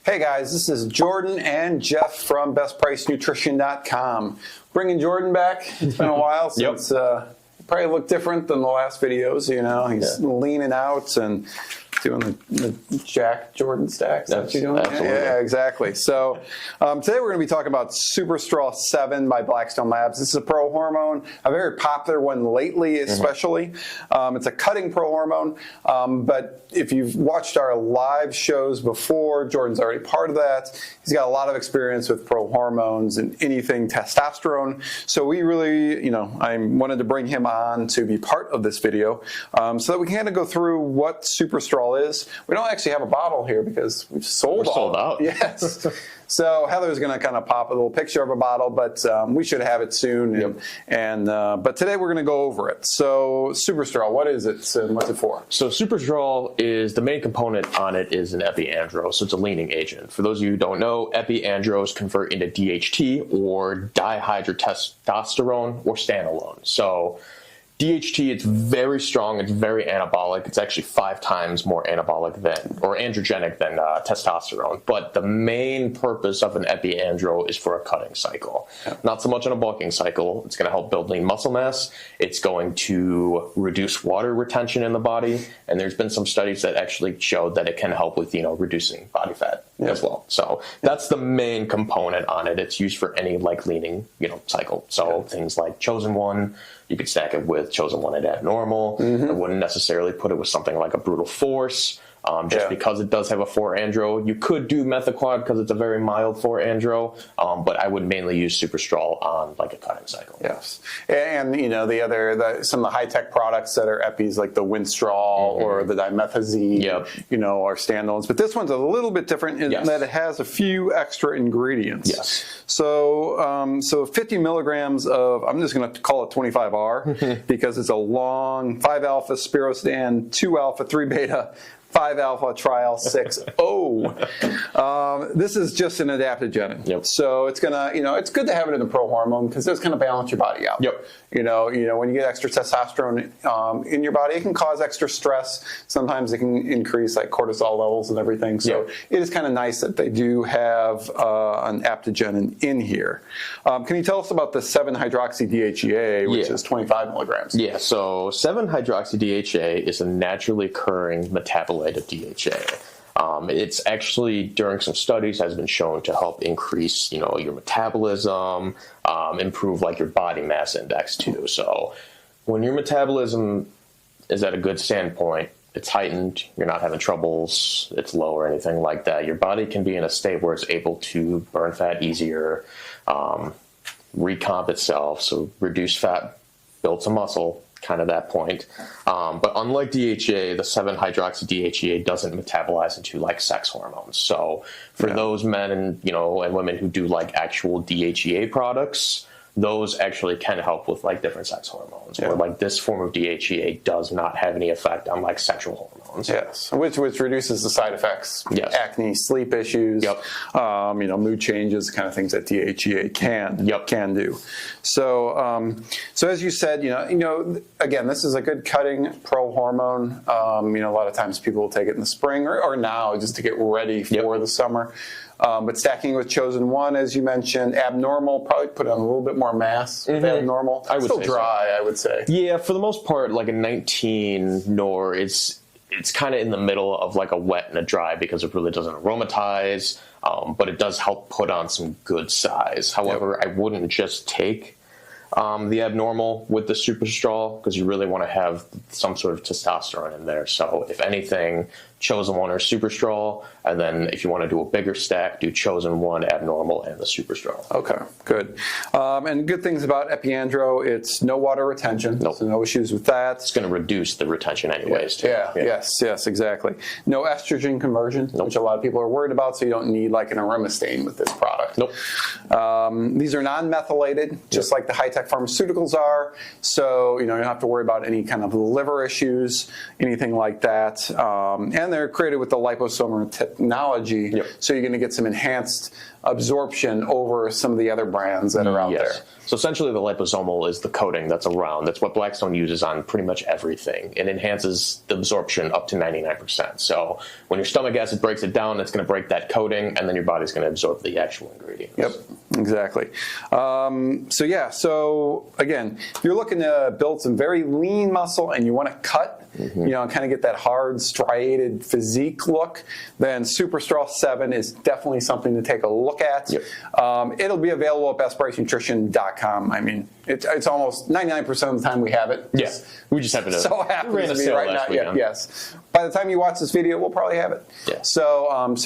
Hey guys, this is Jordan and Jeff from BestPriceNutrition.com. Bringing Jordan back. It's been a while since probably looked different than the last videos. You know, he's leaning out and doing the Jack Jordan stacks. That's what you're doing? Absolutely. Yeah, exactly. So today we're going to be talking about Superstrol-7 by Blackstone Labs. This is a prohormone, a very popular one lately, especially. It's a cutting prohormone, but if you've watched our live shows before, Jordan's already part of that. He's got a lot of experience with prohormones and anything testosterone. So we really, I wanted to bring him on to be part of this video so that we can kind of go through what Superstrol is. We don't actually have a bottle here because we've sold out. Yes. So Heather's going to kind of pop a little picture of a bottle, but we should have it soon. But today we're going to go over it. So Superstrol, what is it and what's it for? So Superstrol is, the main component on it is an Epi-andro, so it's a leaning agent. For those of you who don't know, Epi-andros convert into DHT or dihydrotestosterone or standalone. So DHT, it's very strong, it's very anabolic. It's actually 5 times more anabolic than, or androgenic than testosterone. But the main purpose of an Epi-andro is for a cutting cycle. Not so much in a bulking cycle. It's going to help build lean muscle mass. It's going to reduce water retention in the body. And there's been some studies that actually showed that it can help with, reducing body fat as well. So that's the main component on it. It's used for any leaning, cycle. So things like Chosen One, you could stack it with Chosen One and Abnormal. I wouldn't necessarily put it with something like a Brutal Force, because it does have a 4-andro. You could do Methaquad because it's a very mild 4-andro, but I would mainly use Superstrol on like a cutting cycle. Yes, and some of the high-tech products that are Epis, like the Winstrol or the dimethazine, are standalones. But this one's a little bit different in that it has a few extra ingredients. Yes. So 50 milligrams of, I'm just going to call it 25R because it's a long 5-alpha spirostand, 2-alpha, 3-beta, 5-alpha trial 6-O. This is just an adaptogen. So it's gonna, it's good to have it in the prohormone because it's gonna balance your body out. When you get extra testosterone in your body, it can cause extra stress. Sometimes it can increase like cortisol levels and everything. So it is kind of nice that they do have an adaptogen in here. Can you tell us about the 7-hydroxy-DHEA, which is 25 milligrams? Yeah, so 7-hydroxy-DHEA is a naturally occurring metabolite of DHA. It's actually, during some studies, has been shown to help increase, your metabolism, improve like your body mass index too. So when your metabolism is at a good standpoint, it's heightened, you're not having troubles, it's low or anything like that, your body can be in a state where it's able to burn fat easier, recomp itself, so reduce fat, build some muscle, kind of that point. But unlike DHEA, the 7-hydroxy-DHEA doesn't metabolize into like sex hormones. So for those men and and women who do like actual DHEA products, those actually can help with like different sex hormones. Or like this form of DHEA does not have any effect on like sexual hormones. Yes, which reduces the side effects. Acne, sleep issues, mood changes, kind of things that DHEA can do. So so as you said, again, this is a good cutting prohormone. A lot of times people will take it in the spring or now just to get ready for the summer. But stacking with Chosen One, as you mentioned, Abnormal, probably put on a little bit more mass with Abnormal. I would Still say dry, I would say. Yeah, for the most part, like a 19 nor, it's kind of in the middle of like a wet and a dry because it really doesn't aromatize, but it does help put on some good size. However, I wouldn't just take the Abnormal with the Superstrol because you really want to have some sort of testosterone in there. So if anything, Chosen One or Superstrol, and then if you want to do a bigger stack, do Chosen One, Abnormal, and the Superstrol. Okay, good. And good things about Epi-andro, it's no water retention, so no issues with that. It's going to reduce the retention anyways, too. Yes, exactly. No estrogen conversion, which a lot of people are worried about, so you don't need like an aromastane with this product. These are non-methylated, just like the high-tech pharmaceuticals are, so you don't have to worry about any kind of liver issues, anything like that. And and they're created with the liposomal technology, so you're going to get some enhanced absorption over some of the other brands that are out there. So essentially the liposomal is the coating that's around. That's what Blackstone uses on pretty much everything. It enhances the absorption up to 99%. So when your stomach acid breaks it down, it's going to break that coating, and then your body's going to absorb the actual ingredients. Yep, exactly. So again, if you're looking to build some very lean muscle and you want to cut, you know, and kind of get that hard striated physique look, then Superstrol-7 is definitely something to take a look at. It'll be available at BestPriceNutrition.com. I mean, it's almost 99% of the time we have it. We just happen to. So happens to be right now. Yes. By the time you watch this video, we'll probably have it. So if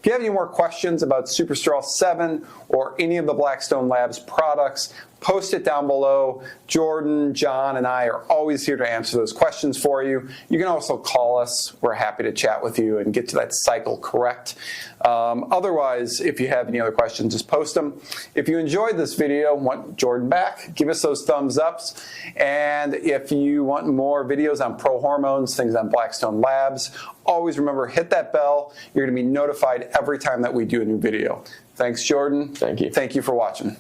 you have any more questions about Superstrol-7 or any of the Blackstone Labs products, post it down below. Jordan, John, and I are always here to answer those questions for you. You can also call us. We're happy to chat with you and get to that cycle correct. Otherwise, if you have any other questions, just post them. If you enjoyed this video, want Jordan back, give us those thumbs ups. And if you want more videos on Prohormones, things on Blackstone Labs, always remember, hit that bell. You're going to be notified every time that we do a new video. Thanks, Jordan. Thank you. Thank you for watching.